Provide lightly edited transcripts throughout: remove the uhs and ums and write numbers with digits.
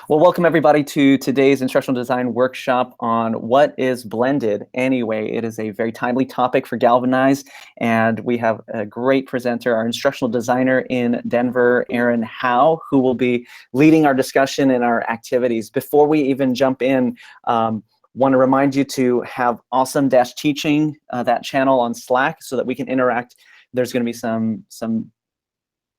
Well, welcome everybody to today's instructional design workshop on what is blended anyway. It is a very timely topic for Galvanize, and we have a great presenter, our instructional designer in Denver, Erin Hough, who will be leading our discussion and our activities. Before we even jump in, want to remind you to have awesome-teaching, that channel on Slack, so that we can interact. There's going to be some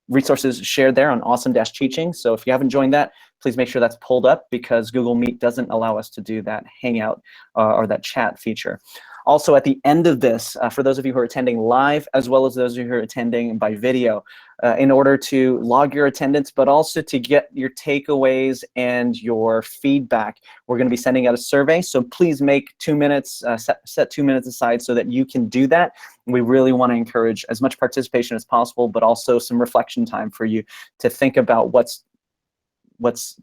resources shared there on awesome-teaching. So if you haven't joined that, please make sure that's pulled up, because Google Meet doesn't allow us to do that Hangout or that chat feature. Also, at the end of this, for those of you who are attending live, as well as those of you who are attending by video, in order to log your attendance, but also to get your takeaways and your feedback, we're going to be sending out a survey. So please make 2 minutes, set 2 minutes aside so that you can do that. We really want to encourage as much participation as possible, but also some reflection time for you to think about what's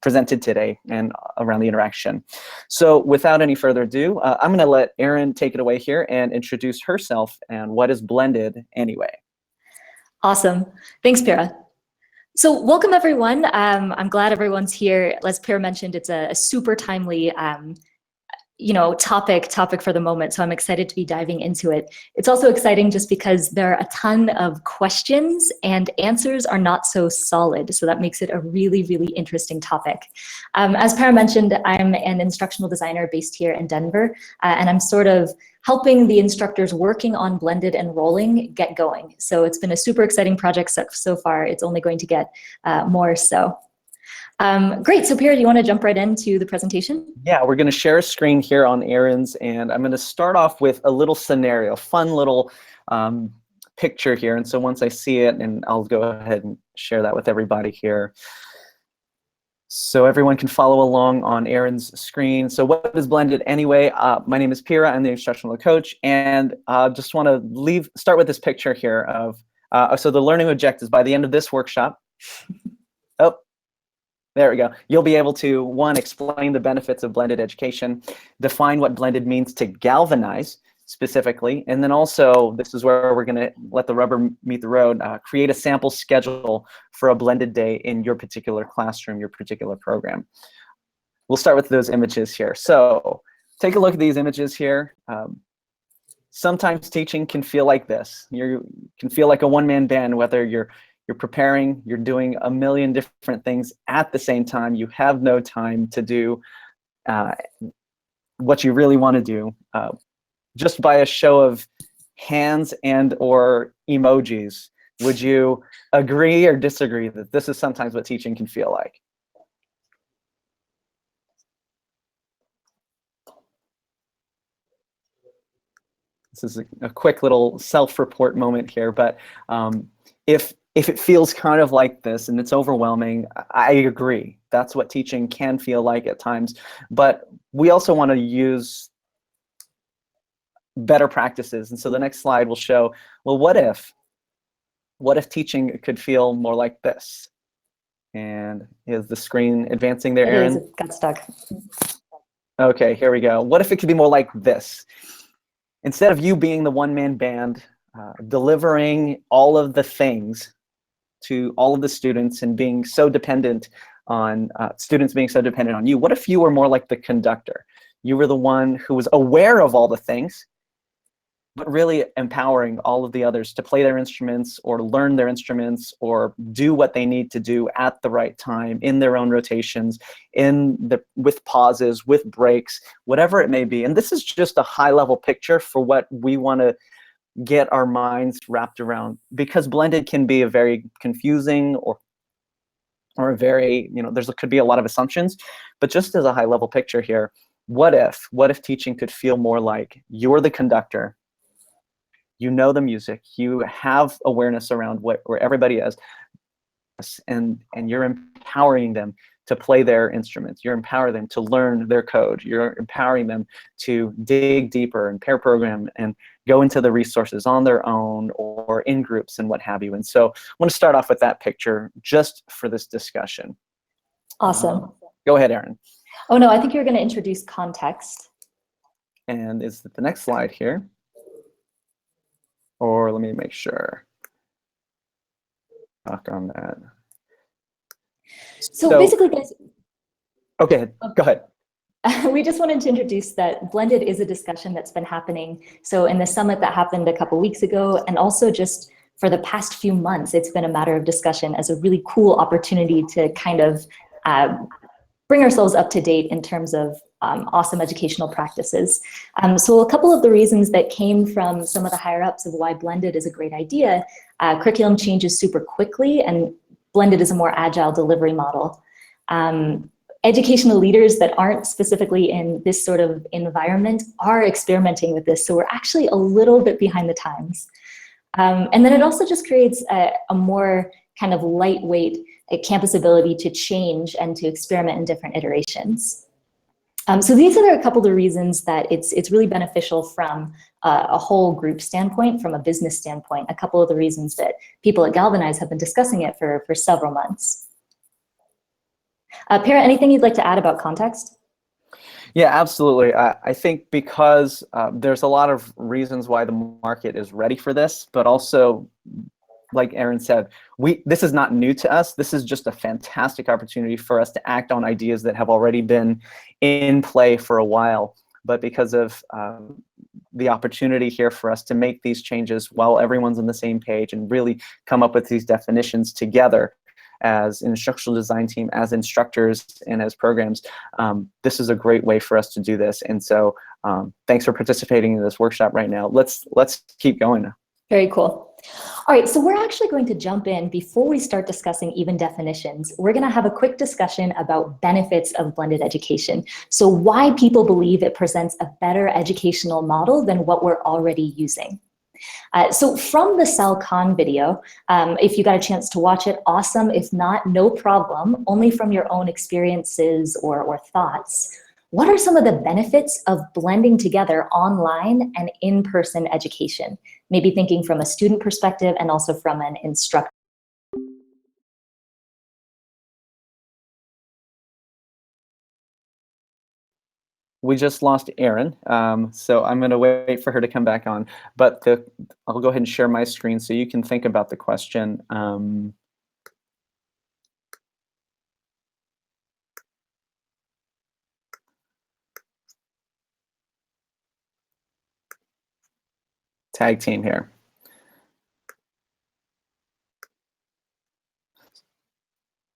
presented today and around the interaction. So without any further ado, I'm going to let Erin take it away here and introduce herself and what is blended anyway. Awesome. Thanks, Pira. So welcome, everyone. I'm glad everyone's here. As Pira mentioned, it's a super timely topic for the moment, so I'm excited to be diving into it. It's also exciting just because there are a ton of questions and answers are not so solid, so that makes it a really, really interesting topic. As Para mentioned, I'm an instructional designer based here in Denver, and I'm sort of helping the instructors working on blended enrolling get going. So it's been a super exciting project so far. It's only going to get more so. Great, so Pierre, do you want to jump right into the presentation? Yeah, we're going to share a screen here on Erin's, and I'm going to start off with a little scenario, fun little picture here. And so once I see it, and I'll go ahead and share that with everybody here, so everyone can follow along on Erin's screen. So what is blended anyway? My name is Pira, I'm the instructional coach, and just want to start with this picture here of, so the learning objectives by the end of this workshop. Oh. There we go. You'll be able to, one, explain the benefits of blended education, define what blended means to galvanize specifically, and then also, this is where we're going to let the rubber meet the road, create a sample schedule for a blended day in your particular classroom, your particular program. We'll start with those images here. So take a look at these images here. Sometimes teaching can feel like this. You can feel like a one-man band, whether you're preparing, you're doing a million different things at the same time. You have no time to do what you really want to do. Just by a show of hands and or emojis, would you agree or disagree that this is sometimes what teaching can feel like? This is a quick little self-report moment here, but if it feels kind of like this and it's overwhelming, I agree. That's what teaching can feel like at times. But we also want to use better practices. And so the next slide will show, well, what if teaching could feel more like this? And is the screen advancing there, Erin? It got stuck. Okay, here we go. What if it could be more like this? Instead of you being the one-man band, delivering all of the things to all of the students and being so dependent on students being so dependent on you, what if you were more like the conductor? You were the one who was aware of all the things, but really empowering all of the others to play their instruments or learn their instruments or do what they need to do at the right time in their own rotations, with pauses, with breaks, whatever it may be. And this is just a high-level picture for what we want to get our minds wrapped around, because blended can be a very confusing or a very, could be a lot of assumptions. But just as a high-level picture here, what if teaching could feel more like you're the conductor, you know the music, you have awareness around where everybody is, and you're empowering them to play their instruments. You're empowering them to learn their code. You're empowering them to dig deeper and pair program and go into the resources on their own or in groups and what have you. And so I want to start off with that picture just for this discussion. Awesome. Go ahead, Erin. Oh, no, I think you're going to introduce context. And is it the next slide here? Or let me make sure. Talk on that. So basically, guys, Okay, go ahead. We just wanted to introduce that blended is a discussion that's been happening. So in the summit that happened a couple weeks ago, and also just for the past few months, it's been a matter of discussion as a really cool opportunity to kind of bring ourselves up to date in terms of awesome educational practices. So a couple of the reasons that came from some of the higher ups of why blended is a great idea, curriculum changes super quickly, and blended is a more agile delivery model. Educational leaders that aren't specifically in this sort of environment are experimenting with this, so we're actually a little bit behind the times. And then it also just creates a more kind of lightweight campus ability to change and to experiment in different iterations. So these are a couple of reasons that it's really beneficial from a whole group standpoint, from a business standpoint, a couple of the reasons that people at Galvanize have been discussing it for several months. Para, anything you'd like to add about context? Yeah, absolutely. I think because there's a lot of reasons why the market is ready for this, but also, like Erin said, this is not new to us. This is just a fantastic opportunity for us to act on ideas that have already been in play for a while. But because of the opportunity here for us to make these changes while everyone's on the same page and really come up with these definitions together, as an instructional design team, as instructors, and as programs, this is a great way for us to do this. And so thanks for participating in this workshop right now. Let's keep going. Very cool. All right, so we're actually going to jump in before we start discussing even definitions. We're going to have a quick discussion about benefits of blended education. So why people believe it presents a better educational model than what we're already using. So from the SalCon video, if you got a chance to watch it, awesome. If not, no problem. Only from your own experiences or thoughts. What are some of the benefits of blending together online and in-person education? Maybe thinking from a student perspective and also from an instructor. We just lost Erin, so I'm going to wait for her to come back on. But I'll go ahead and share my screen so you can think about the question. Tag team here.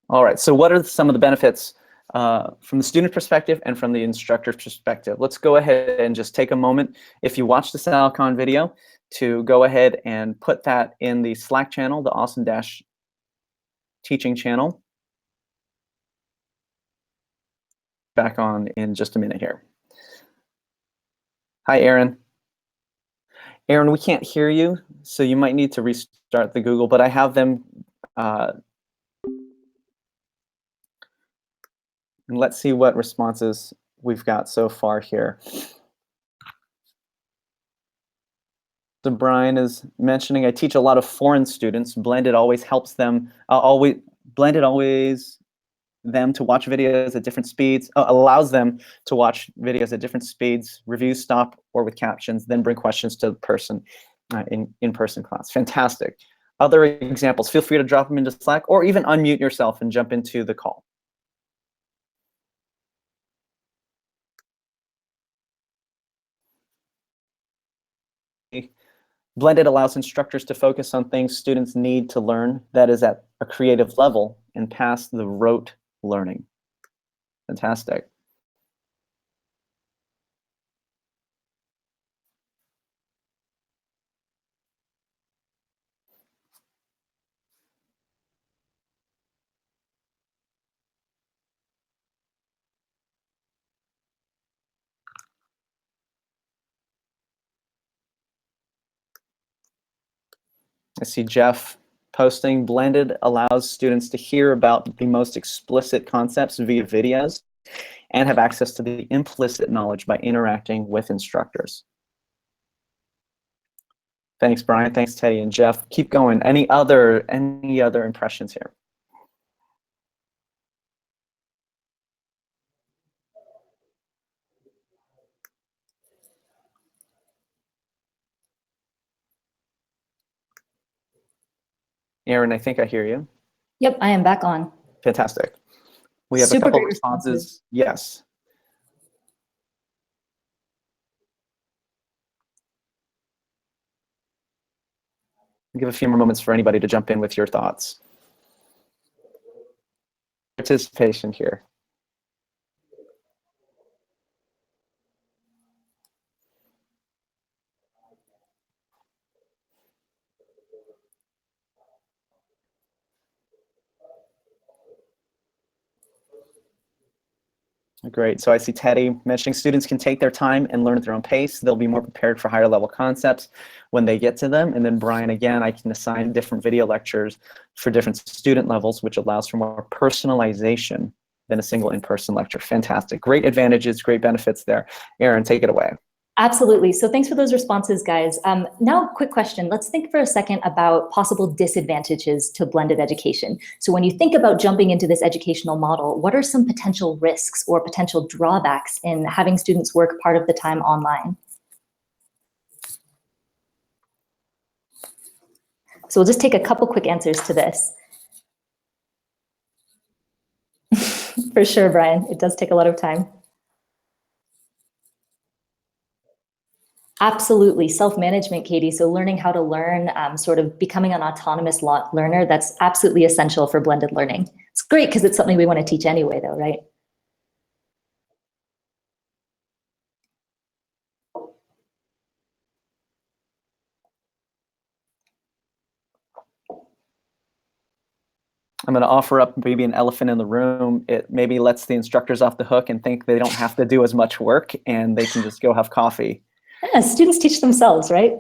All right, so what are some of the benefits from the student perspective and from the instructor's perspective? Let's go ahead and just take a moment, if you watch the SalCon video, to go ahead and put that in the Slack channel, the Awesome Dash Teaching channel. Back on in just a minute here. Hi, Erin. Erin, we can't hear you, so you might need to restart the Google, but I have them. And let's see what responses we've got so far here. So Brian is mentioning, I teach a lot of foreign students. Blended always helps them, blended always them to watch videos at different speeds, allows them to watch videos at different speeds, review, stop, or with captions, then bring questions to the person in-person class. Fantastic. Other examples, feel free to drop them into Slack or even unmute yourself and jump into the call. Blended allows instructors to focus on things students need to learn, that is at a creative level, and pass the rote learning. Fantastic. I see Jeff posting, blended allows students to hear about the most explicit concepts via videos and have access to the implicit knowledge by interacting with instructors. Thanks, Brian. Thanks, Teddy and Jeff. Keep going. Any other impressions here? Erin, I think I hear you. Yep, I am back on. Fantastic. We have a Super couple of great responses. responses. Yes. Give a few more moments for anybody to jump in with your thoughts. Participation here. Great. So I see Teddy mentioning students can take their time and learn at their own pace. They'll be more prepared for higher level concepts when they get to them. And then Brian, again, I can assign different video lectures for different student levels, which allows for more personalization than a single in-person lecture. Fantastic. Great advantages, great benefits there. Erin, take it away. Absolutely. So thanks for those responses, guys. Now, quick question. Let's think for a second about possible disadvantages to blended education. So when you think about jumping into this educational model, what are some potential risks or potential drawbacks in having students work part of the time online? So we'll just take a couple quick answers to this. For sure, Brian. It does take a lot of time. Absolutely. Self-management, Katie. So learning how to learn, sort of becoming an autonomous learner, that's absolutely essential for blended learning. It's great because it's something we want to teach anyway, though, right? I'm going to offer up maybe an elephant in the room. It maybe lets the instructors off the hook and think they don't have to do as much work and they can just go have coffee. Yeah, students teach themselves, right?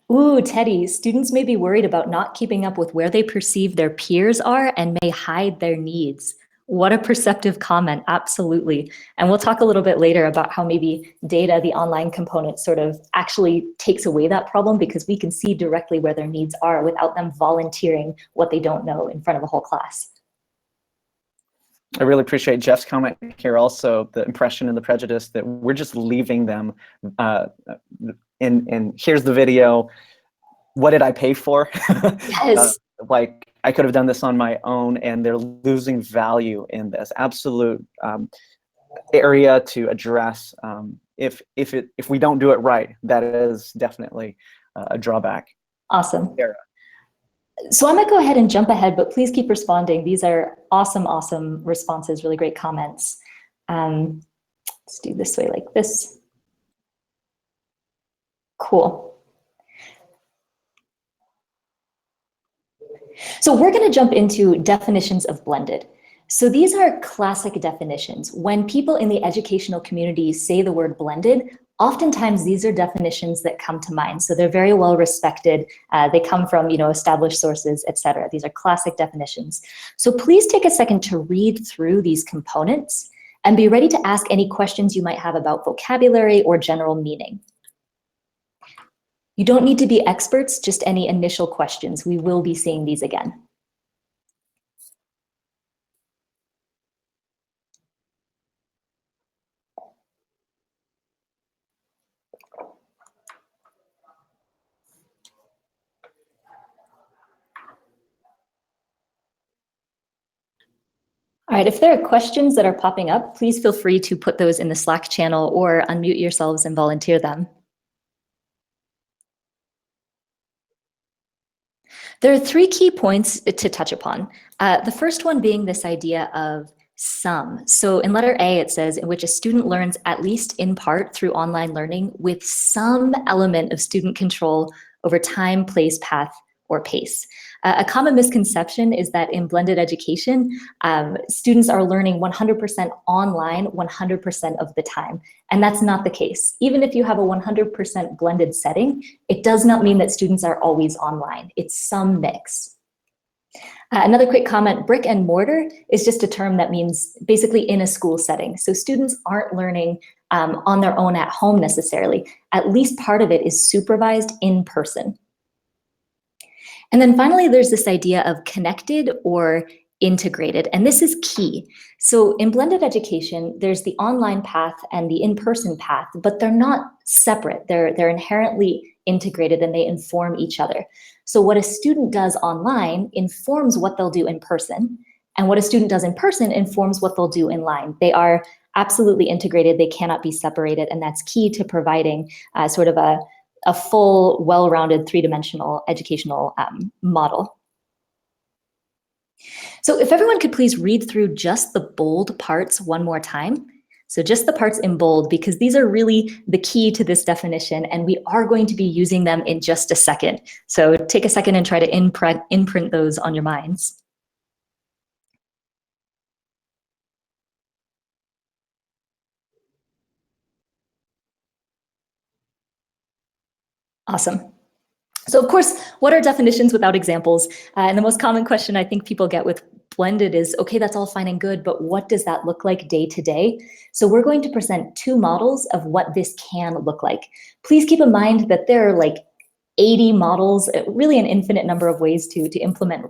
Ooh, Teddy, students may be worried about not keeping up with where they perceive their peers are and may hide their needs. What a perceptive comment, absolutely. And we'll talk a little bit later about how maybe data, the online component, sort of actually takes away that problem because we can see directly where their needs are without them volunteering what they don't know in front of a whole class. I really appreciate Jeff's comment here also, the impression and the prejudice that we're just leaving them and here's the video. What did I pay for? Yes. Like I could have done this on my own, and they're losing value in this absolute area to address. If we don't do it right, that is definitely a drawback. Awesome. Sarah. So I might go ahead and jump ahead, but please keep responding. These are awesome, awesome responses, really great comments. Let's do this way like this. Cool. So we're going to jump into definitions of blended. So these are classic definitions. When people in the educational community say the word blended, oftentimes these are definitions that come to mind. So they're very well respected. They come from, established sources, etc. These are classic definitions. So please take a second to read through these components and be ready to ask any questions you might have about vocabulary or general meaning. You don't need to be experts, just any initial questions. We will be seeing these again. All right, if there are questions that are popping up, please feel free to put those in the Slack channel or unmute yourselves and volunteer them. There are 3 key points to touch upon. The first one being this idea of some. So in letter A, it says, in which a student learns at least in part through online learning with some element of student control over time, place, path, or pace. A common misconception is that in blended education, students are learning 100% online 100% of the time. And that's not the case. Even if you have a 100% blended setting, it does not mean that students are always online. It's some mix. Another quick comment, brick and mortar is just a term that means basically in a school setting. So students aren't learning on their own at home necessarily. At least part of it is supervised in person. And then finally, there's this idea of connected or integrated, and this is key. So in blended education, there's the online path and the in-person path, but they're not separate. They're inherently integrated and they inform each other. So what a student does online informs what they'll do in person, and what a student does in person informs what they'll do in line. They are absolutely integrated, they cannot be separated, and that's key to providing sort of a full, well-rounded, three-dimensional educational model. So if everyone could please read through just the bold parts one more time. So just the parts in bold, because these are really the key to this definition, and we are going to be using them in just a second. So take a second and try to imprint those on your minds. Awesome. So of course, what are definitions without examples? And the most common question I think people get with blended is, okay, that's all fine and good, but what does that look like day to day? So we're going to present two models of what this can look like. Please keep in mind that there are like 80 models, really an infinite number of ways to implement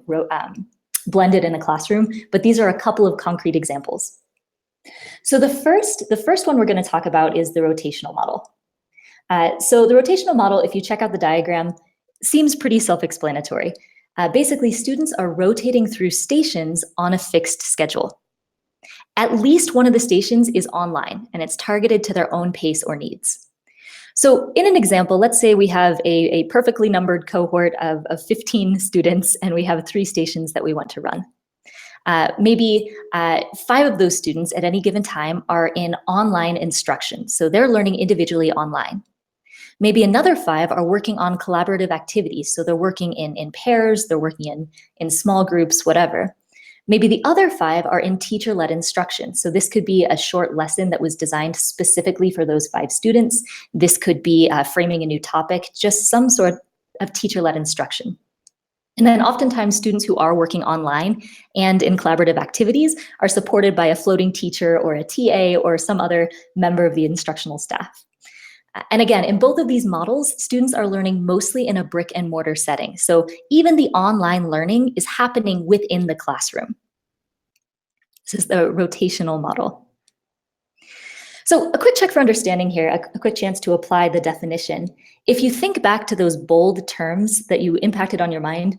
blended in a classroom, but these are a couple of concrete examples. So the first one we're going to talk about is the rotational model. So the rotational model, if you check out the diagram, seems pretty self-explanatory. Basically, students are rotating through stations on a fixed schedule. At least one of the stations is online, and it's targeted to their own pace or needs. So in an example, let's say we have a perfectly numbered cohort of 15 students, and we have 3 stations that we want to run. Maybe 5 of those students at any given time are in online instruction, so they're learning individually online. Maybe another 5 are working on collaborative activities. So they're working in pairs, they're working in small groups, whatever. Maybe the other 5 are in teacher-led instruction. So this could be a short lesson that was designed specifically for those 5 students. This could be framing a new topic, just some sort of teacher-led instruction. And then oftentimes students who are working online and in collaborative activities are supported by a floating teacher or a TA or some other member of the instructional staff. And again, in both of these models, students are learning mostly in a brick and mortar setting. So even the online learning is happening within the classroom. This is the rotational model. So a quick check for understanding here, a quick chance to apply the definition. If you think back to those bold terms that you imprinted on your mind,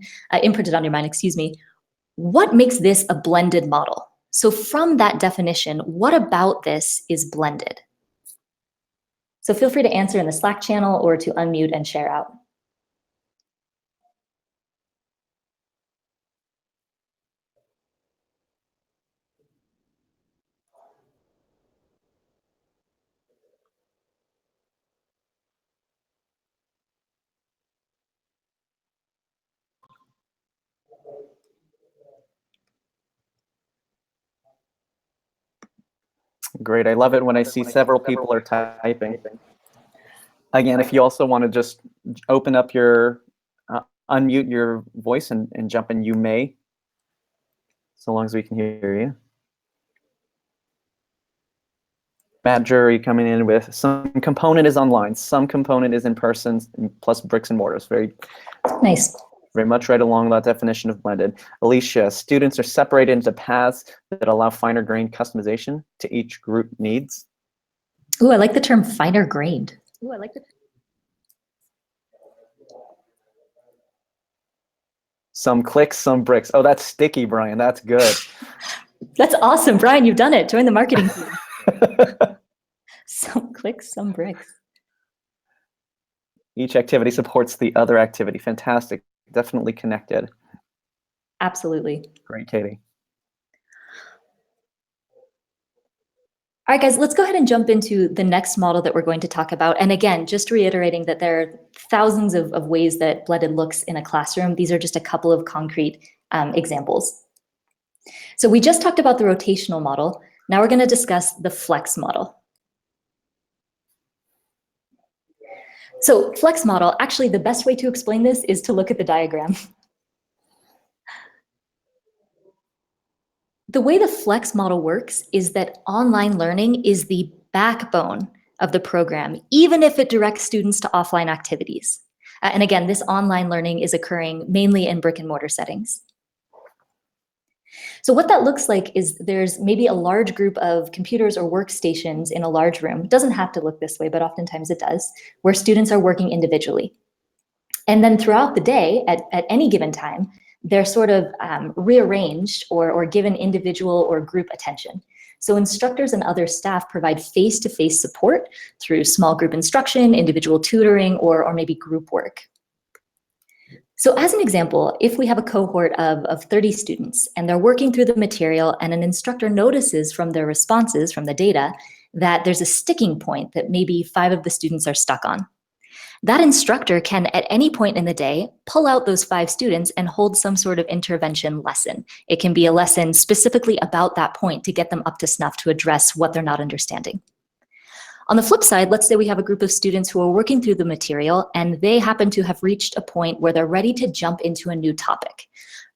what makes this a blended model? So from that definition, what about this is blended? So feel free to answer in the Slack channel or to unmute and share out. Great. I love it when I see several people are typing. Again, if you also want to just open up your, unmute your voice and jump in, you may, so long as we can hear you. Matt Jury coming in with some component is online, some component is in person, plus bricks and mortars. Very nice. Very much right along that definition of blended. Alicia, students are separated into paths that allow finer grained customization to each group needs. Ooh, I like the term finer grained. Ooh, I like the. Some clicks, some bricks. Oh, that's sticky, Brian. That's good. That's awesome, Brian. You've done it. Join the marketing team. Some clicks, some bricks. Each activity supports the other activity. Fantastic. Definitely connected. Absolutely. Great, Katie. All right, guys, let's go ahead and jump into the next model that we're going to talk about. And again, just reiterating that there are thousands of ways that blended looks in a classroom. These are just a couple of concrete examples. So we just talked about the rotational model. Now we're going to discuss the flex model. So flex model, actually the best way to explain this is to look at the diagram. The way the flex model works is that online learning is the backbone of the program, even if it directs students to offline activities. And again, this online learning is occurring mainly in brick and mortar settings. So what that looks like is there's maybe a large group of computers or workstations in a large room. It doesn't have to look this way, but oftentimes it does, where students are working individually. And then throughout the day, at any given time, they're sort of rearranged or given individual or group attention. So instructors and other staff provide face-to-face support through small group instruction, individual tutoring, or maybe group work. So as an example, if we have a cohort of 30 students and they're working through the material and an instructor notices from their responses, from the data, that there's a sticking point that maybe 5 of the students are stuck on. That instructor can, at any point in the day, pull out those 5 students and hold some sort of intervention lesson. It can be a lesson specifically about that point to get them up to snuff to address what they're not understanding. On the flip side, let's say we have a group of students who are working through the material and they happen to have reached a point where they're ready to jump into a new topic.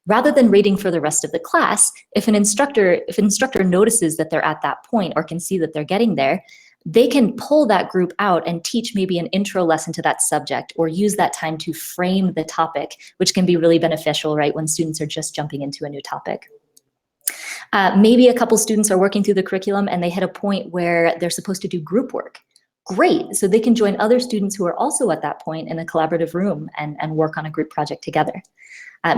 Rather than waiting for the rest of the class, if an instructor notices that they're at that point or can see that they're getting there, they can pull that group out and teach maybe an intro lesson to that subject or use that time to frame the topic, which can be really beneficial, right, when students are just jumping into a new topic. Maybe a couple students are working through the curriculum and they hit a point where they're supposed to do group work. Great, so they can join other students who are also at that point in a collaborative room and work on a group project together.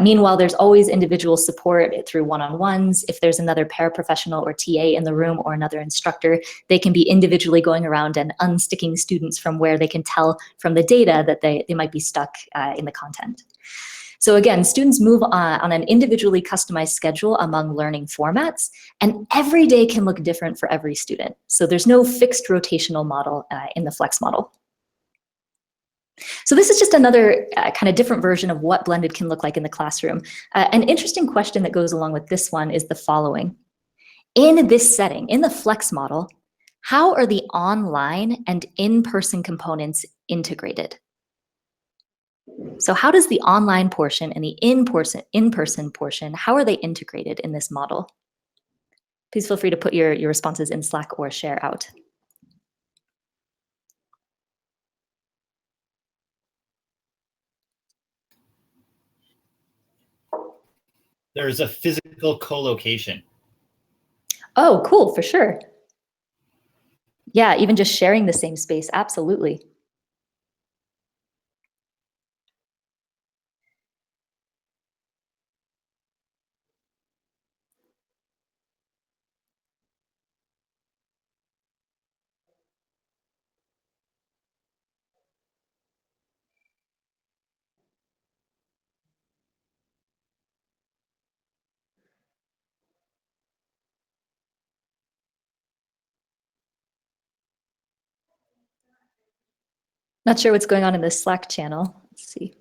Meanwhile, there's always individual support through one-on-ones. If there's another paraprofessional or TA in the room or another instructor, they can be individually going around and unsticking students from where they can tell from the data that they might be stuck in the content. So again, students move on an individually customized schedule among learning formats, and every day can look different for every student. So there's no fixed rotational model in the flex model. So this is just another kind of different version of what blended can look like in the classroom. An interesting question that goes along with this one is the following. In this setting, in the flex model, how are the online and in-person components integrated? So how does the online portion and the in-person portion, how are they integrated in this model? Please feel free to put your responses in Slack or share out. There's a physical co-location. Oh, cool, for sure. Yeah, even just sharing the same space, absolutely. Not sure what's going on in the Slack channel. Let's see.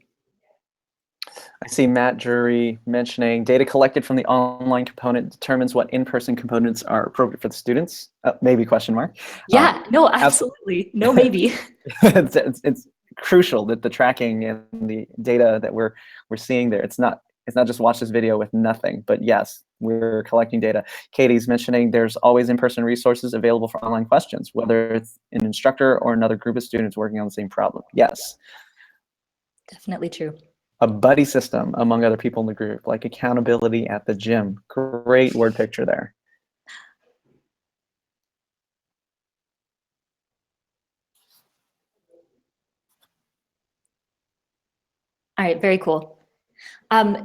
I see Matt Drury mentioning data collected from the online component determines what in-person components are appropriate for the students. Maybe question mark. Yeah, no, absolutely. No, maybe. It's crucial that the tracking and the data that we're seeing there, it's not just watch this video with nothing, but yes, we're collecting data. Katie's mentioning there's always in-person resources available for online questions, whether it's an instructor or another group of students working on the same problem. Yes. Definitely true. A buddy system among other people in the group, like accountability at the gym. Great word picture there. All right, very cool.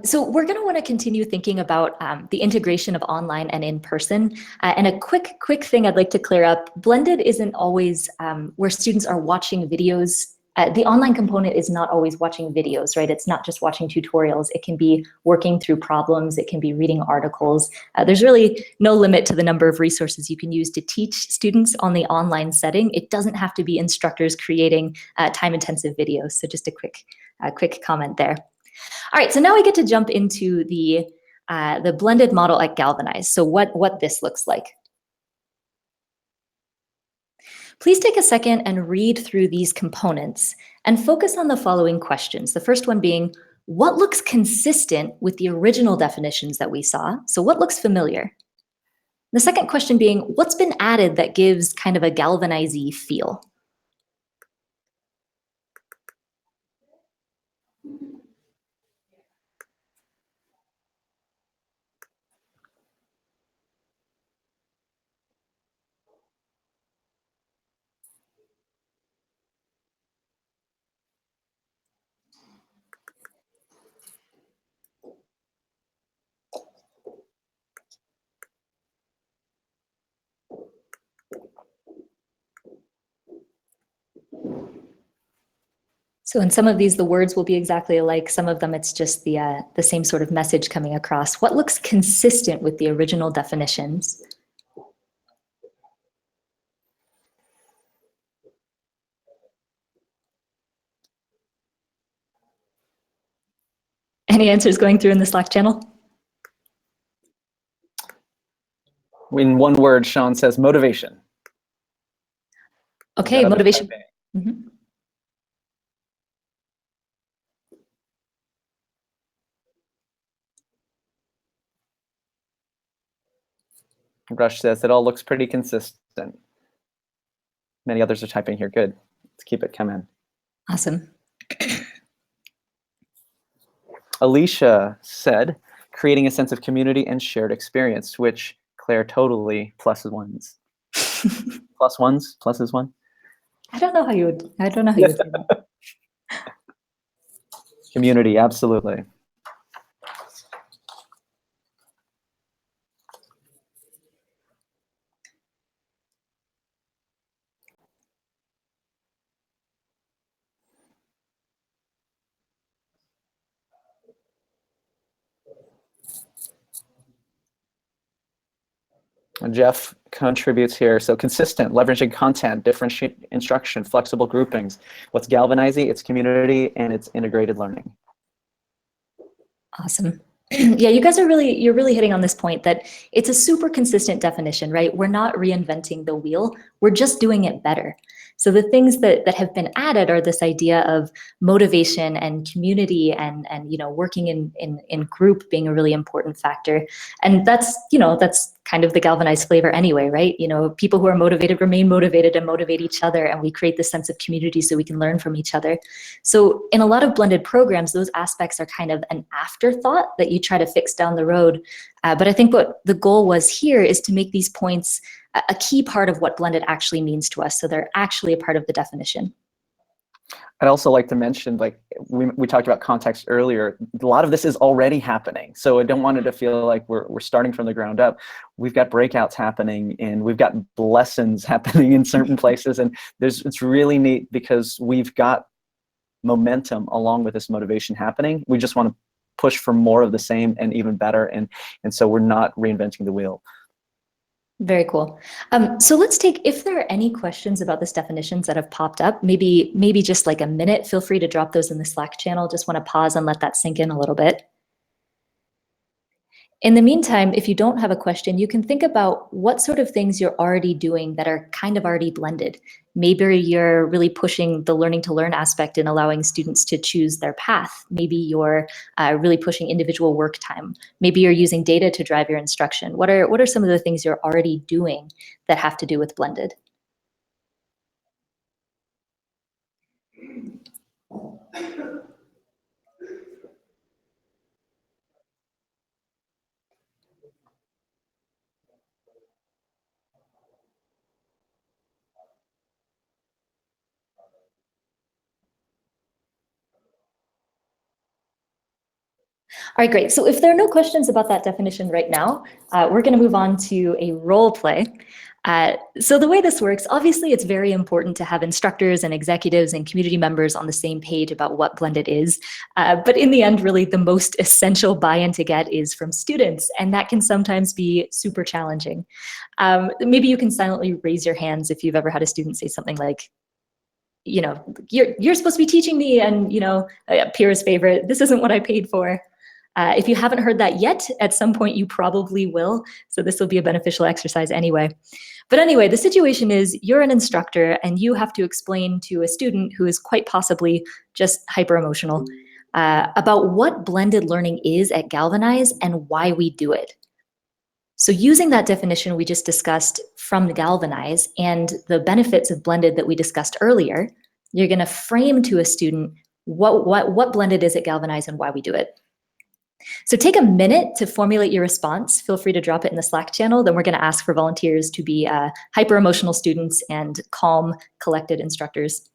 So we're going to want to continue thinking about the integration of online and in-person. And a quick thing I'd like to clear up, blended isn't always where students are watching videos. The online component is not always watching videos, right? It's not just watching tutorials. It can be working through problems. It can be reading articles. There's really no limit to the number of resources you can use to teach students on the online setting. It doesn't have to be instructors creating time-intensive videos. So just a quick comment there. All right, so now we get to jump into the blended model at Galvanize. So what this looks like. Please take a second and read through these components and focus on the following questions. The first one being, what looks consistent with the original definitions that we saw? So what looks familiar? The second question being, what's been added that gives kind of a galvanize-y feel? So in some of these, the words will be exactly alike. Some of them, it's just the same sort of message coming across. What looks consistent with the original definitions? Any answers going through in the Slack channel? In one word, Sean says motivation. Okay, motivation. Rush says it all looks pretty consistent. Many others are typing here. Good. Let's keep it coming. Awesome. Alicia said, creating a sense of community and shared experience, which Claire totally pluses ones. Plus ones? Pluses one? I don't know how you would say that. Community, absolutely. Jeff contributes here. So consistent, leveraging content, differentiate instruction, flexible groupings. What's galvanizing? It's community and it's integrated learning. Awesome. Yeah, you guys are you're really hitting on this point that it's a super consistent definition, right? We're not reinventing the wheel. We're just doing it better. So the things that have been added are this idea of motivation and community and working in group being a really important factor. And that's kind of the galvanized flavor anyway, right? People who are motivated remain motivated and motivate each other, and we create this sense of community so we can learn from each other. So in a lot of blended programs, those aspects are kind of an afterthought that you try to fix down the road. But I think what the goal was here is to make these points a key part of what blended actually means to us. So they're actually a part of the definition. I'd also like to mention, like we talked about context earlier, a lot of this is already happening. So I don't want it to feel like we're starting from the ground up. We've got breakouts happening and we've got lessons happening in certain places. And it's really neat because we've got momentum along with this motivation happening. We just want to push for more of the same and even better. And so we're not reinventing the wheel. Very cool. So let's take, if there are any questions about this definitions that have popped up, maybe just like a minute, feel free to drop those in the Slack channel. Just want to pause and let that sink in a little bit. In the meantime, if you don't have a question, you can think about what sort of things you're already doing that are kind of already blended. Maybe you're really pushing the learning to learn aspect and allowing students to choose their path. Maybe you're really pushing individual work time. Maybe you're using data to drive your instruction. What are some of the things you're already doing that have to do with blended? All right, great. So if there are no questions about that definition right now, we're going to move on to a role play. So the way this works, obviously it's very important to have instructors and executives and community members on the same page about what blended is. But in the end, really the most essential buy-in to get is from students, and that can sometimes be super challenging. Maybe you can silently raise your hands if you've ever had a student say something like, you're supposed to be teaching me, and peer's favorite, this isn't what I paid for. If you haven't heard that yet, at some point you probably will. So this will be a beneficial exercise anyway. But anyway, the situation is you're an instructor and you have to explain to a student who is quite possibly just hyper emotional about what blended learning is at Galvanize and why we do it. So using that definition we just discussed from Galvanize and the benefits of blended that we discussed earlier, you're going to frame to a student what blended is at Galvanize and why we do it. So take a minute to formulate your response. Feel free to drop it in the Slack channel. Then we're going to ask for volunteers to be hyper-emotional students and calm, collected instructors.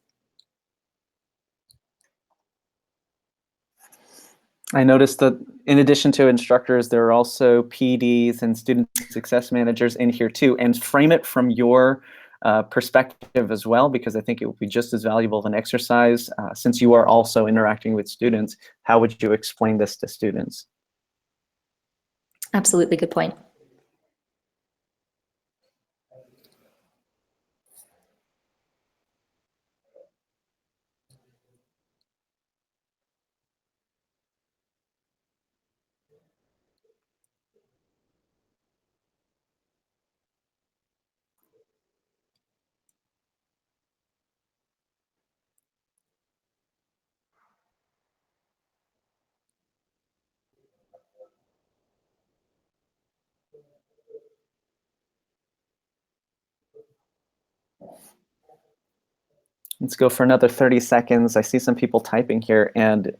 I noticed that in addition to instructors, there are also PDs and student success managers in here too. And frame it from your perspective as well, because I think it would be just as valuable of an exercise. Since you are also interacting with students, how would you explain this to students? Absolutely, good point. Let's go for another 30 seconds. I see some people typing here, and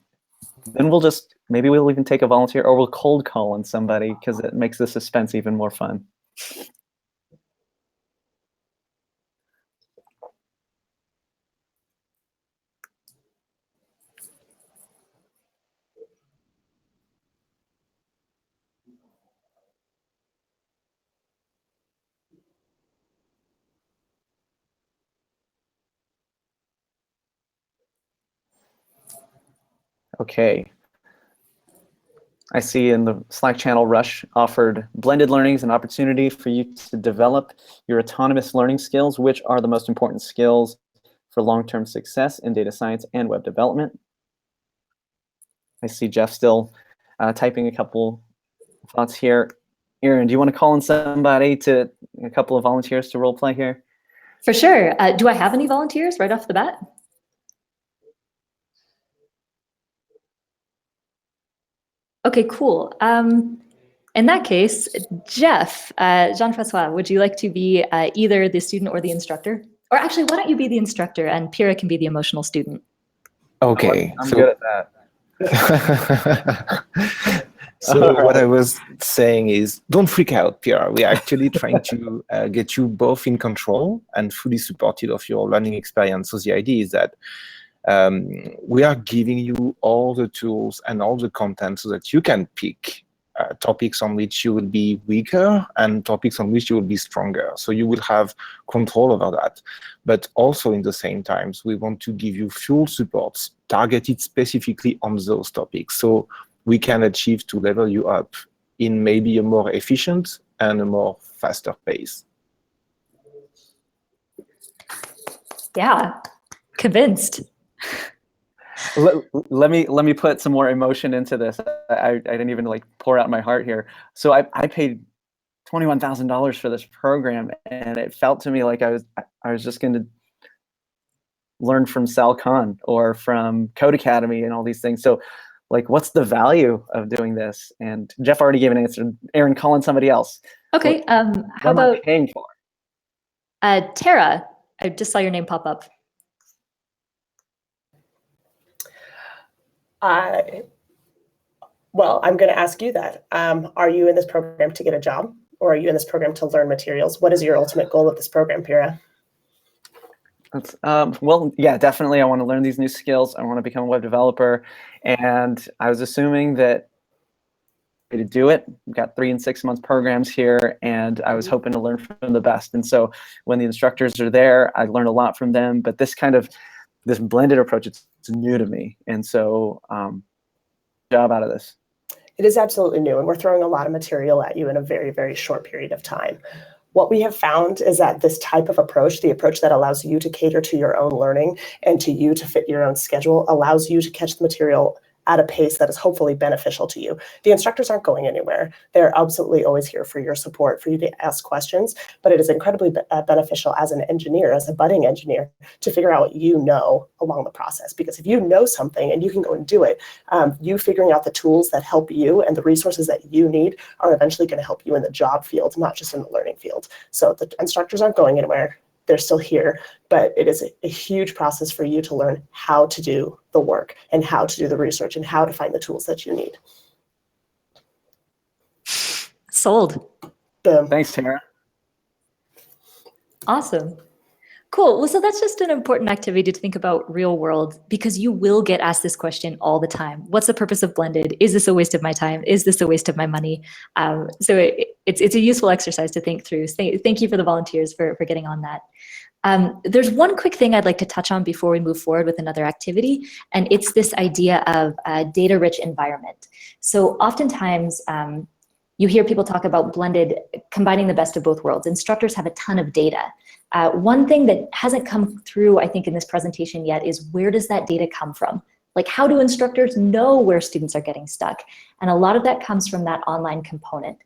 then maybe we'll even take a volunteer, or we'll cold call on somebody, because it makes the suspense even more fun. Okay. I see in the Slack channel, Rush offered blended learning as an opportunity for you to develop your autonomous learning skills, which are the most important skills for long-term success in data science and web development. I see Jeff still typing a couple thoughts here. Erin, do you want to call on somebody, a couple of volunteers to role play here? For sure. Do I have any volunteers right off the bat? Okay, cool. In that case, Jeff, Jean-Francois, would you like to be either the student or the instructor? Or actually, why don't you be the instructor and Pira can be the emotional student? Okay. I'm good at that. So what I was saying is, don't freak out, Pierre. We are actually trying to get you both in control and fully supported of your learning experience. So the idea is that we are giving you all the tools and all the content so that you can pick topics on which you will be weaker and topics on which you will be stronger. So you will have control over that. But also in the same times, we want to give you full supports targeted specifically on those topics. So we can achieve to level you up in maybe a more efficient and a more faster pace. Yeah, convinced. Let me put some more emotion into this. I didn't even pour out my heart here. So I paid $21,000 for this program, and it felt to me like I was just going to learn from Sal Khan or from Code Academy and all these things. So what's the value of doing this? And Jeff already gave an answer. Erin, call in somebody else. Okay, how am I about paying for? Tara? I just saw your name pop up. Well, I'm going to ask you that. Are you in this program to get a job, or are you in this program to learn materials? What is your ultimate goal of this program, Pira? Well, yeah, definitely. I want to learn these new skills. I want to become a web developer. And I was assuming that to do it, we've got 3 and 6 month programs here, and I was hoping to learn from the best. And so when the instructors are there, I learn a lot from them. But this blended approach, it's new to me. And so job out of this. It is absolutely new, and we're throwing a lot of material at you in a very, very short period of time. What we have found is that this type of approach, the approach that allows you to cater to your own learning and to you to fit your own schedule, allows you to catch the material at a pace that is hopefully beneficial to you. The instructors aren't going anywhere. They're absolutely always here for your support, for you to ask questions, but it is incredibly beneficial as an engineer, as a budding engineer, to figure out what you know along the process. Because if you know something and you can go and do it, you figuring out the tools that help you and the resources that you need are eventually going to help you in the job field, not just in the learning field. So the instructors aren't going anywhere. They're still here, but it is a huge process for you to learn how to do the work and how to do the research and how to find the tools that you need. Sold. Boom. Thanks, Tara. Awesome. Cool. Well, so that's just an important activity to think about real world, because you will get asked this question all the time. What's the purpose of blended? Is this a waste of my time? Is this a waste of my money? It's a useful exercise to think through. So thank you for the volunteers for getting on that. There's one quick thing I'd like to touch on before we move forward with another activity, and it's this idea of a data-rich environment. So oftentimes, you hear people talk about blended, combining the best of both worlds. Instructors have a ton of data. One thing that hasn't come through, I think, in this presentation yet is, where does that data come from? Like, how do instructors know where students are getting stuck? And a lot of that comes from that online component.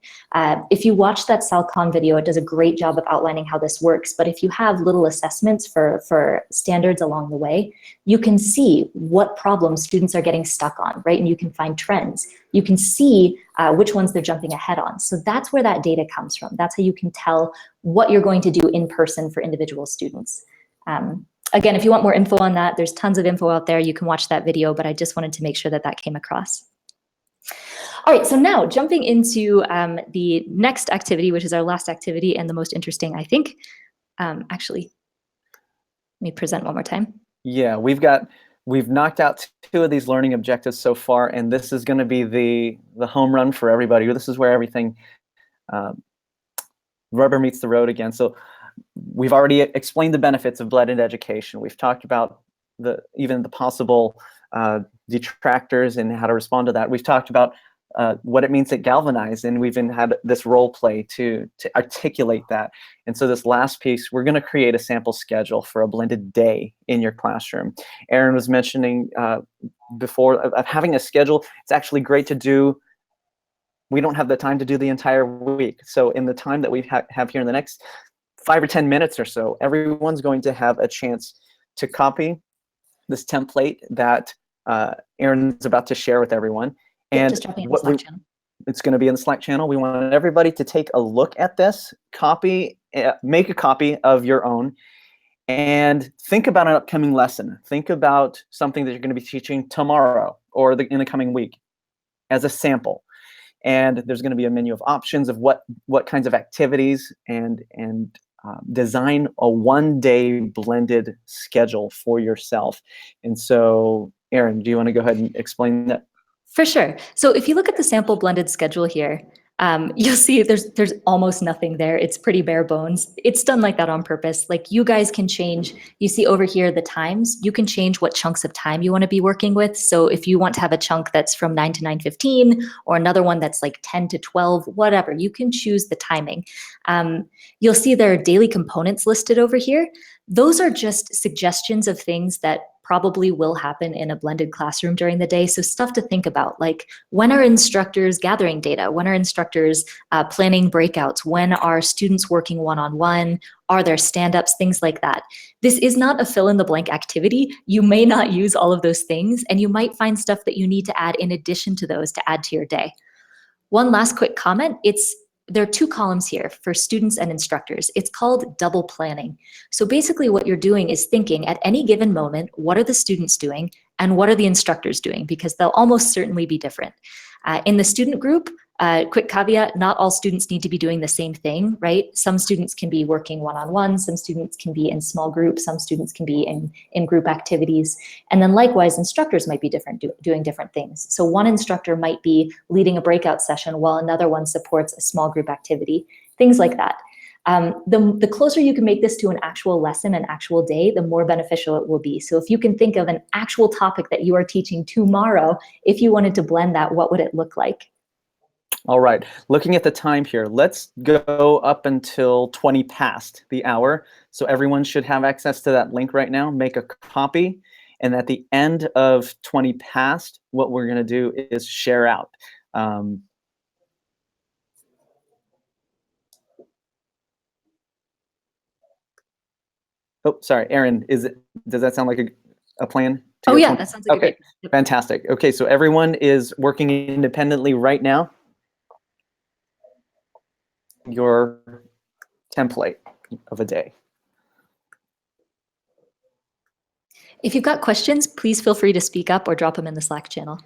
If you watch that SalCon video, it does a great job of outlining how this works. But if you have little assessments for standards along the way, you can see what problems students are getting stuck on, right? And you can find trends. You can see which ones they're jumping ahead on. So that's where that data comes from. That's how you can tell what you're going to do in person for individual students. Again, if you want more info on that, there's tons of info out there. You can watch that video, but I just wanted to make sure that that came across. All right, so now jumping into the next activity, which is our last activity and the most interesting, I think. Actually, let me present one more time. Yeah, we've knocked out 2 of these learning objectives so far, and this is going to be the home run for everybody. This is where everything rubber meets the road again. So we've already explained the benefits of blended education. We've talked about even the possible detractors and how to respond to that. We've talked about what it means to galvanize, and we've even had this role play to articulate that. And so this last piece, we're going to create a sample schedule for a blended day in your classroom. Erin was mentioning before of having a schedule. It's actually great to do. We don't have the time to do the entire week. So in the time that we have here in the next 5 or 10 minutes or so, everyone's going to have a chance to copy this template that Erin's about to share with everyone. And just dropping in the Slack channel. It's going to be in the Slack channel. We want everybody to take a look at this, make a copy of your own, and think about an upcoming lesson. Think about something that you're going to be teaching tomorrow or in the coming week as a sample. And there's going to be a menu of options of what kinds of activities, and design a one-day blended schedule for yourself. And so, Erin, do you want to go ahead and explain that? For sure. So if you look at the sample blended schedule here, you'll see there's almost nothing there. It's pretty bare bones. It's done like that on purpose. Like, you guys can change, you see over here the times, you can change what chunks of time you want to be working with. So if you want to have a chunk that's from 9 to 9:15, or another one that's like 10 to 12, whatever, you can choose the timing. You'll see there are daily components listed over here. Those are just suggestions of things that probably will happen in a blended classroom during the day. So stuff to think about, like, when are instructors gathering data? When are instructors planning breakouts? When are students working one-on-one? Are there stand-ups? Things like that. This is not a fill-in-the-blank activity. You may not use all of those things, and you might find stuff that you need to add in addition to those to add to your day. One last quick comment, there are 2 columns here for students and instructors. It's called double planning. So basically what you're doing is thinking at any given moment, what are the students doing and what are the instructors doing? Because they'll almost certainly be different. In the student group, quick caveat, not all students need to be doing the same thing, right? Some students can be working one-on-one, some students can be in small groups, some students can be in group activities. And then likewise, instructors might be doing different things. So one instructor might be leading a breakout session while another one supports a small group activity, things like that. The closer you can make this to an actual lesson, an actual day, the more beneficial it will be. So if you can think of an actual topic that you are teaching tomorrow, if you wanted to blend that, what would it look like? All right, looking at the time here, let's go up until 20 past the hour. So everyone should have access to that link right now. Make a copy. And at the end of 20 past, what we're going to do is share out. Oh, sorry, Erin, does that sound like a plan? Oh yeah, that sounds like a great plan. Yep. Fantastic. Okay, so everyone is working independently right now. Your template of a day. If you've got questions, please feel free to speak up or drop them in the Slack channel.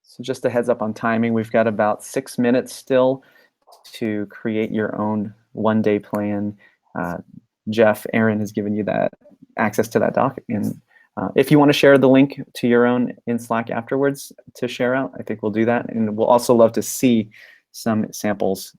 So just a heads up on timing, we've got about 6 minutes still to create your own one-day plan. Jeff, Erin has given you that access to that doc. And if you want to share the link to your own in Slack afterwards to share out, I think we'll do that. And we'll also love to see some samples.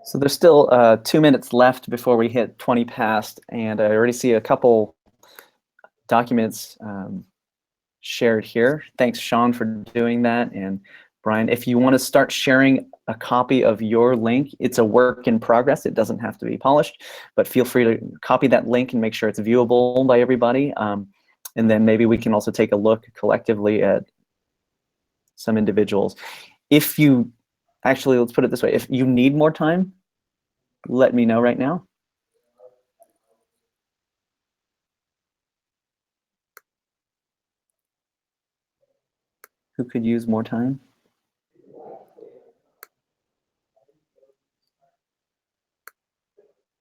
So there's still 2 minutes left before we hit 20 past, and I already see a couple documents shared here. Thanks, Sean, for doing that. And Brian, if you want to start sharing a copy of your link, it's a work in progress. It doesn't have to be polished, but feel free to copy that link and make sure it's viewable by everybody. And then maybe we can also take a look collectively at some individuals. If you, actually, let's put it this way, if you need more time, let me know right now. Who could use more time?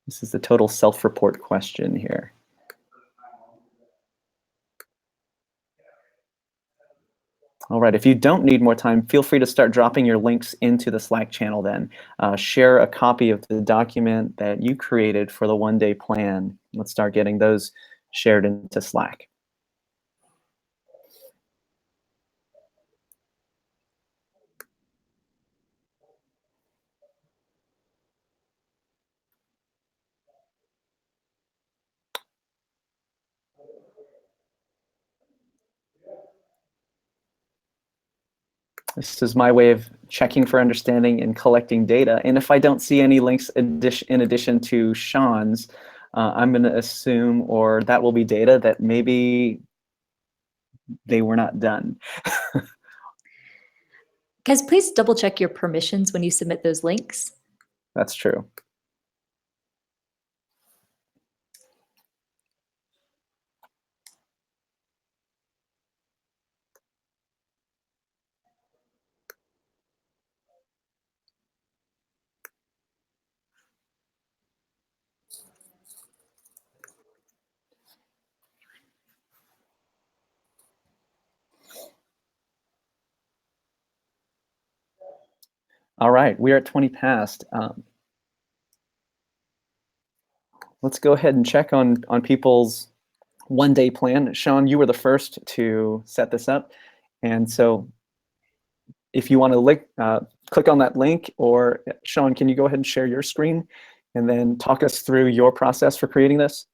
This is the total self-report question here. All right, if you don't need more time, feel free to start dropping your links into the Slack channel then. Share a copy of the document that you created for the one-day plan. Let's start getting those shared into Slack. This is my way of checking for understanding and collecting data. And if I don't see any links in addition to Sean's, I'm going to assume, or that will be data that maybe they were not done. Guys, please double check your permissions when you submit those links. That's true. All right, we are at 20 past. Let's go ahead and check on people's one-day plan. Sean, you were the first to set this up. And so if you want to click on that link, or Sean, can you go ahead and share your screen and then talk us through your process for creating this?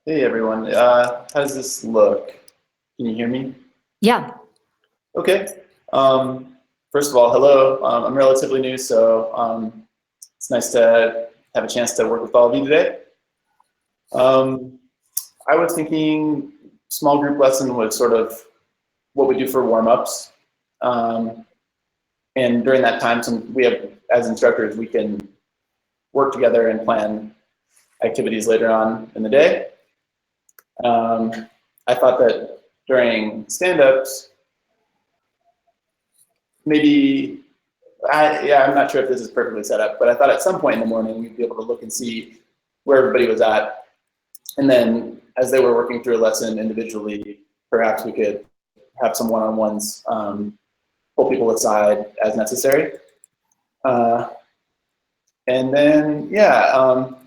Hey everyone, how does this look? Can you hear me? Yeah. Okay. First of all, hello. I'm relatively new, so it's nice to have a chance to work with all of you today. I was thinking small group lesson was sort of what we do for warm-ups. And during that time, we have, as instructors, we can work together and plan activities later on in the day. I thought that during stand-ups, maybe, I'm not sure if this is perfectly set up, but I thought at some point in the morning we'd be able to look and see where everybody was at. And then as they were working through a lesson individually, perhaps we could have some one-on-ones, pull people aside as necessary. And then,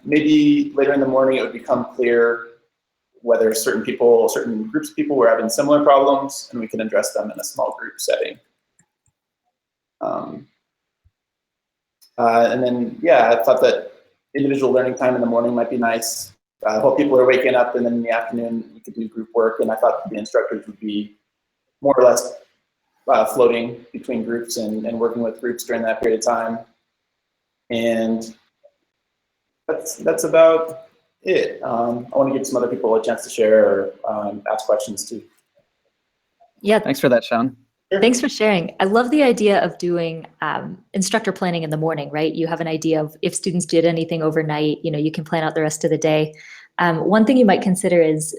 maybe later in the morning it would become clear whether certain groups of people were having similar problems, and we can address them in a small group setting. And then, I thought that individual learning time in the morning might be nice. While people are waking up, and then in the afternoon we could do group work, and I thought the instructors would be more or less floating between groups and working with groups during that period of time. And that's about it. I want to give some other people a chance to share or ask questions too. Yeah. Thanks for that, Sean. Thanks for sharing. I love the idea of doing instructor planning in the morning, right? You have an idea of if students did anything overnight, you can plan out the rest of the day. One thing you might consider is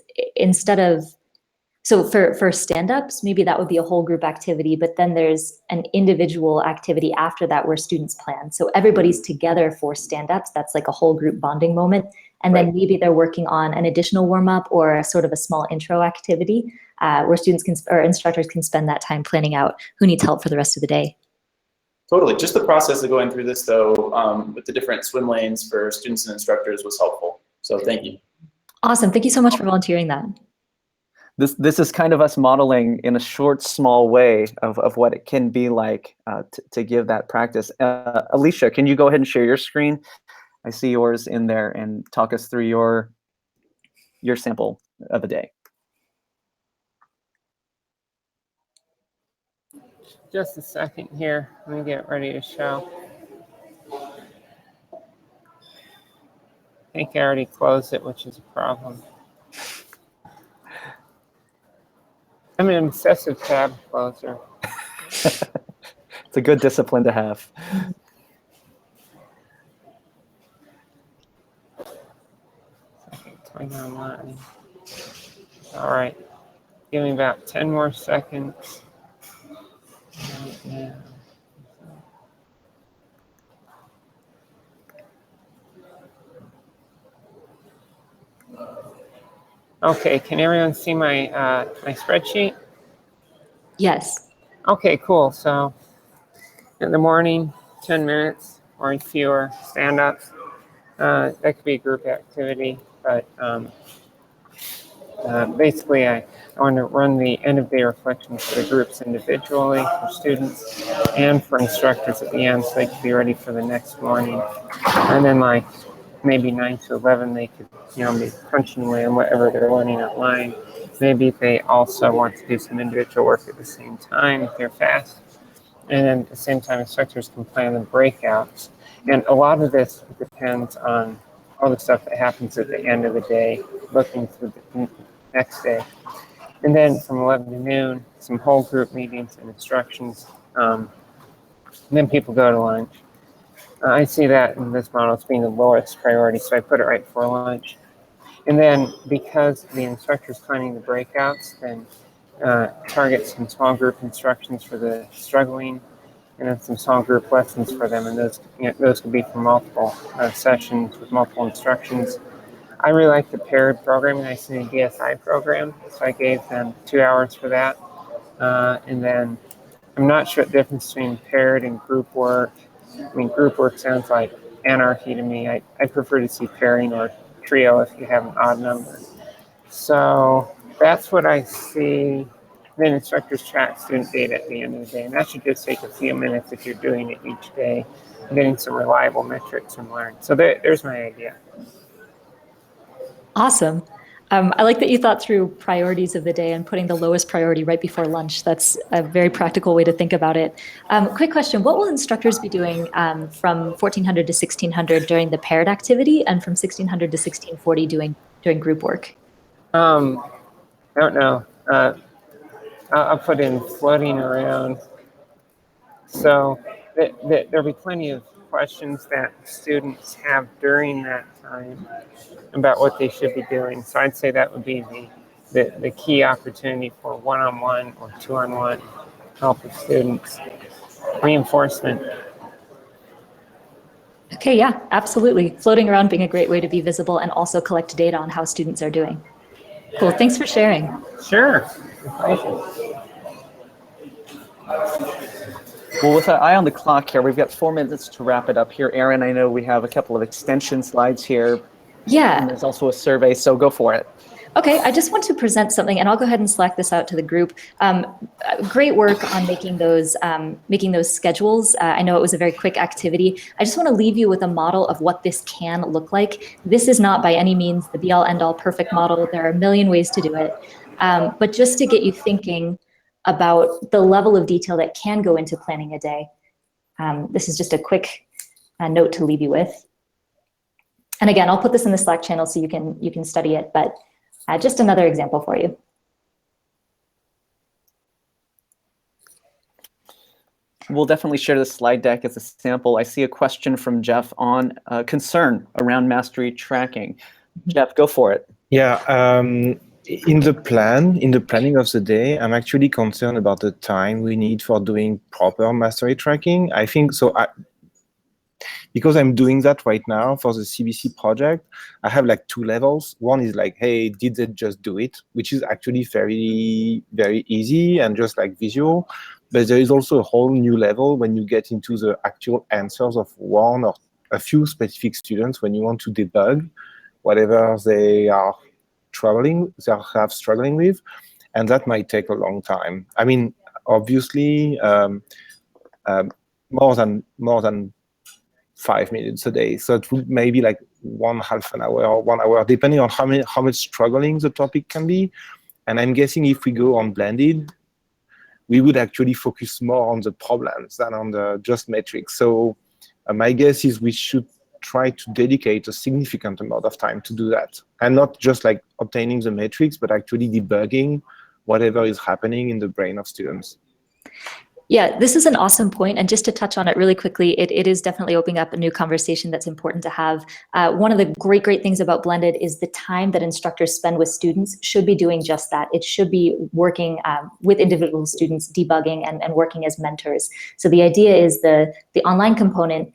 so for stand-ups, maybe that would be a whole group activity, but then there's an individual activity after that where students plan. So everybody's together for stand-ups. That's like a whole group bonding moment. And then maybe they're working on an additional warm-up or a sort of a small intro activity where students or instructors can spend that time planning out who needs help for the rest of the day. Totally. Just the process of going through this, though, with the different swim lanes for students and instructors was helpful. So thank you. Awesome. Thank you so much for volunteering that. This is kind of us modeling in a short, small way of what it can be like to give that practice. Alicia, can you go ahead and share your screen? I see yours in there, and talk us through your sample of the day. Just a second here. Let me get ready to show. I think I already closed it, which is a problem. I'm an obsessive tab closer. It's a good discipline to have. Second, online. All right. Give me about 10 more seconds. Right now. Okay, can everyone see my my spreadsheet? Yes. Okay, cool. So in the morning, 10 minutes or fewer stand-ups. That could be a group activity, but Basically, I want to run the end-of-day reflections for the groups individually, for students, and for instructors at the end, so they could be ready for the next morning. And then, like, maybe 9 to 11, they could, be punching away on whatever they're learning online. Maybe they also want to do some individual work at the same time if they're fast. And then at the same time, instructors can plan the breakouts. And a lot of this depends on all the stuff that happens at the end of the day, looking through the next day. And then from 11 to noon, some whole group meetings and instructions. And then people go to lunch. I see that in this model as being the lowest priority, so I put it right before lunch. And then because the instructor's planning the breakouts, then target some small group instructions for the struggling, and then some small group lessons for them. And those could be for multiple sessions with multiple instructions. I really like the paired programming. I see a DSI program, so I gave them 2 hours for that. And then I'm not sure the difference between paired and group work. I mean, group work sounds like anarchy to me. I prefer to see pairing or trio if you have an odd number. So that's what I see. Then instructors track student data at the end of the day, and that should just take a few minutes if you're doing it each day, getting some reliable metrics from learn. So there's my idea. Awesome. I like that you thought through priorities of the day and putting the lowest priority right before lunch. That's a very practical way to think about it. Quick question, what will instructors be doing from 1400 to 1600 during the paired activity and from 1600 to 1640 doing group work? I don't know. I'll put in floating around. So there'll be plenty of questions that students have during that time about what they should be doing. So I'd say that would be the key opportunity for one-on-one or two-on-one help with students. Reinforcement. Okay, yeah, absolutely. Floating around being a great way to be visible and also collect data on how students are doing. Cool, thanks for sharing. Sure. Well, with an eye on the clock here, we've got 4 minutes to wrap it up here. Erin, I know we have a couple of extension slides here. Yeah. And there's also a survey, so go for it. Okay, I just want to present something, and I'll go ahead and Slack this out to the group. Great work on making those schedules. I know it was a very quick activity. I just want to leave you with a model of what this can look like. This is not by any means the be-all, end-all perfect model. There are a million ways to do it. But just to get you thinking about the level of detail that can go into planning a day. This is just a quick note to leave you with. And again, I'll put this in the Slack channel so you can study it, but just another example for you. We'll definitely share the slide deck as a sample. I see a question from Jeff on concern around mastery tracking. Jeff, go for it. Yeah, in the planning of the day, I'm actually concerned about the time we need for doing proper mastery tracking. I think so. Because I'm doing that right now for the CBC project, I have like 2 levels. One is like, hey, did they just do it? Which is actually very, very easy and just like visual. But there is also a whole new level when you get into the actual answers of one or a few specific students when you want to debug whatever they are struggling with. And that might take a long time. I mean, obviously, more than 5 minutes a day. So it would maybe like half an hour or 1 hour, depending on how much struggling the topic can be. And I'm guessing if we go on blended, we would actually focus more on the problems than on the just metrics. So my guess is we should try to dedicate a significant amount of time to do that. And not just like obtaining the metrics, but actually debugging whatever is happening in the brain of students. Yeah, this is an awesome point. And just to touch on it really quickly, it is definitely opening up a new conversation that's important to have. One of the great things about Blended is the time that instructors spend with students should be doing just that. It should be working with individual students, debugging and working as mentors. So the idea is the online component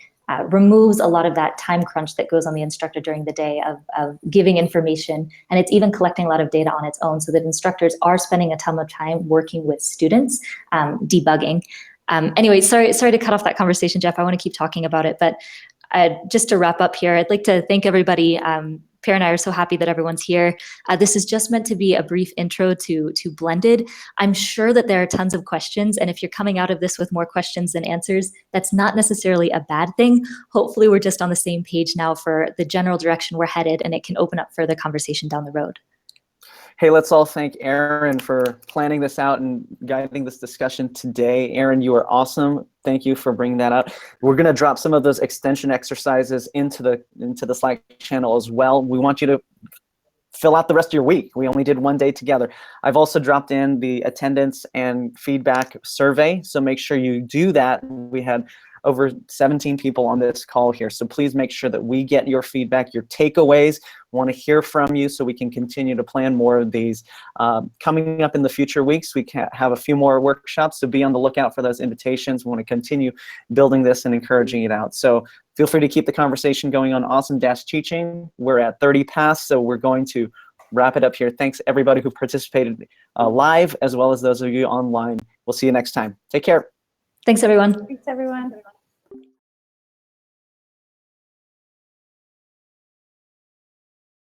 removes a lot of that time crunch that goes on the instructor during the day of giving information, and it's even collecting a lot of data on its own so that instructors are spending a ton of time working with students, debugging. Anyway, sorry to cut off that conversation, Jeff. I want to keep talking about it, but just to wrap up here, I'd like to thank everybody Pear and I are so happy that everyone's here. This is just meant to be a brief intro to Blended. I'm sure that there are tons of questions, and if you're coming out of this with more questions than answers, that's not necessarily a bad thing. Hopefully we're just on the same page now for the general direction we're headed, and it can open up further conversation down the road. Hey, let's all thank Erin for planning this out and guiding this discussion today. Erin, you are awesome. Thank you for bringing that out. We're going to drop some of those extension exercises into the Slack channel as well. We want you to fill out the rest of your week. We only did one day together. I've also dropped in the attendance and feedback survey, so make sure you do that. We had over 17 people on this call here, so please make sure that we get your feedback, your takeaways. We want to hear from you so we can continue to plan more of these. Coming up in the future weeks, we can have a few more workshops, so be on the lookout for those invitations. We want to continue building this and encouraging it out. So feel free to keep the conversation going on Awesome-Teaching. We're at 30 past, so we're going to wrap it up here. Thanks everybody who participated live, as well as those of you online. We'll see you next time. Take care. Thanks, everyone. Thanks, everyone.